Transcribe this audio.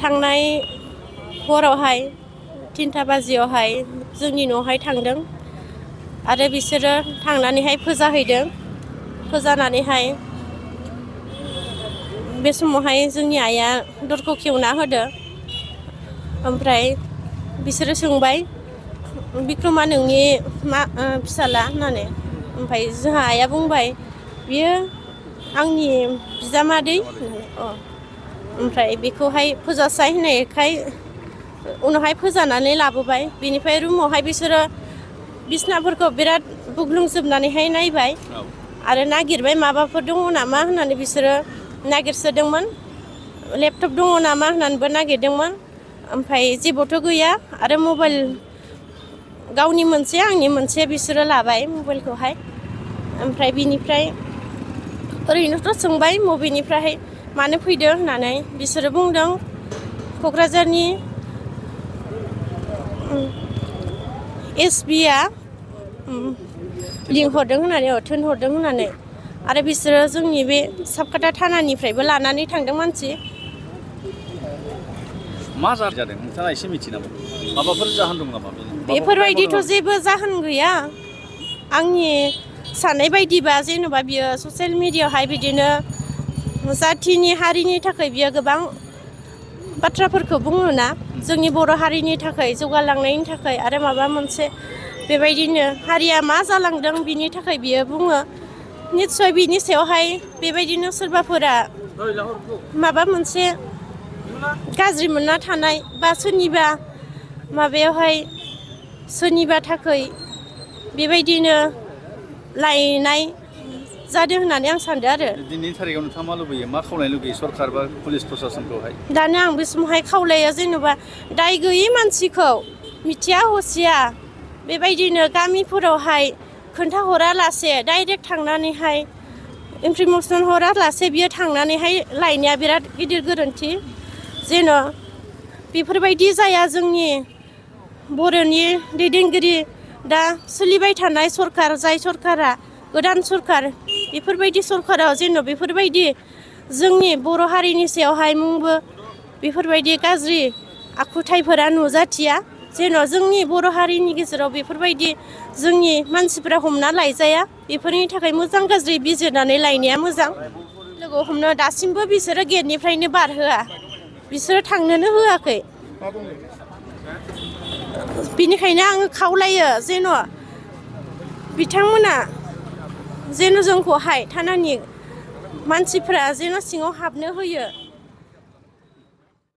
थांनाय हरावहाय 3टा बाजियावहाय जोंनि न'आवहाय थांदों आरो बिसोरो थांनानैहाय फोजाहैदों। फोजानानैहाय बे समावहाय जोंनि आइया दरखौ खेवना होदो। ओमफ्राय बिसोरो सोंबाय बिक्रमा नोंनि फिसाला होननानै। ओमफ्राय जोंहा आइया बुंबाय बियो आंनि बिजामादै होननानै। ओमफ्राय बेखौहाय फोजासाय होननायखाय उनावहाय फोजानानै लाबोबाय। बिनिफ्राय रुमावहाय बिसोरो बिसनाफोरखौ बिराद बुग्लुंजोबनानैहाय नायबाय आरो नागिरबाय माबाफोर दङ नामा होननानै बिसोरो नागिरसोदोंमोन। लेपटप दङ नामा होननानैबो नागिरदोंमोन। ओमफ्राय जेबोथ' गैया आरो मबाइल गावनि मोनसे आंनि मोनसे बिसोरो लाबाय मबाइलखौहाय। ओमफ्राय बिनिफ्राय ओरैनोथ' सोंबाय मबेनिफ्राय मानो फैदो होननानै। बिसोरो बुंदों क'क्राझारनि एसपिआ लिंहरदों होननानै थिनहरदों होननानै। आरो बिसोरो जोंनि बे साबखाथा थानानिफ्रायबो लानानै थांदों मानसि। मा जादों नोंथाङा एसे मिथियो नामा? माबाफोर जाहोन दं नामा? बेफोरबायदिथ' जेबो जाहोन गैया। आंनि साननाय बायदिबा जेन'बा बियो ससियेल मिडियायावहाय बिदिनो जाथिनि हारिनि थाखाय बियो गोबां बाथ्राफोरखौ बुङोना। जोंनि बर' हारिनि थाखाय जौगालांनायनि थाखाय आरो माबा मोनसे बेबायदिनो हारिया मा जालांदों बिनि थाखाय बियो बुङो। निस्सय बिनि सायावहाय बेबायदिनो सोरबाफोरा माबा मोनसे गाज्रि मोनना थानाय बा सोरनिबा माबायावहाय सोरनिबा थाखाय बेबायदिनो लायनाय जादों होननानै आं सानदों आरो। दिनैनि थारिखआव नोंथाङा मा लुबैयो? मा खावलायनो लुबैयो सरकार बा पुलिस प्रसासनखौहाय? दानो आं बे समावहाय खावलायो जेन'बा दाय गैयै मानसिखौ मिथिया हसिया बेबायदिनो गामिफोरावहाय खोन्थाहरालासे डाइरेक्ट थांनानैहाय इनफरमेसन हरालासे बियो थांनानैहाय लायनाया बिराद गिदिर गोरोन्थि। जेन' बेफोरबायदि जाया। जोंनि बर'नि दैदेनगिरि दा सोलिबाय थानाय सरकार, जाय सरकारा गोदान सरकार, बेफोरबायदि सरकाराव जेन' बेफोरबायदि जोंनि बर' हारिनि सायावहाय मुंबो बेफोरबायदि गाज्रि आखुथायफोरा नुजाथिया। जेन' जोंनि बर' हारिनि गेजेराव बेफोरबायदि जोंनि मानसिफोरा हमना लायजाया। बेफोरनि थाखाय मोजां गाज्रि बिजिरनानै लायनाया मोजां। लोगो हमनो दासिमबो बिसोरो गेटनिफ्रायनो बारहोआ। बिसोरो थांनोनो होआखै। बिनिखायनो आङो खावलायो जेन' बिथांमोना जेन' जोंखौहाय थानानि मानसिफ्रा जेन' सिङाव हाबनो होयो।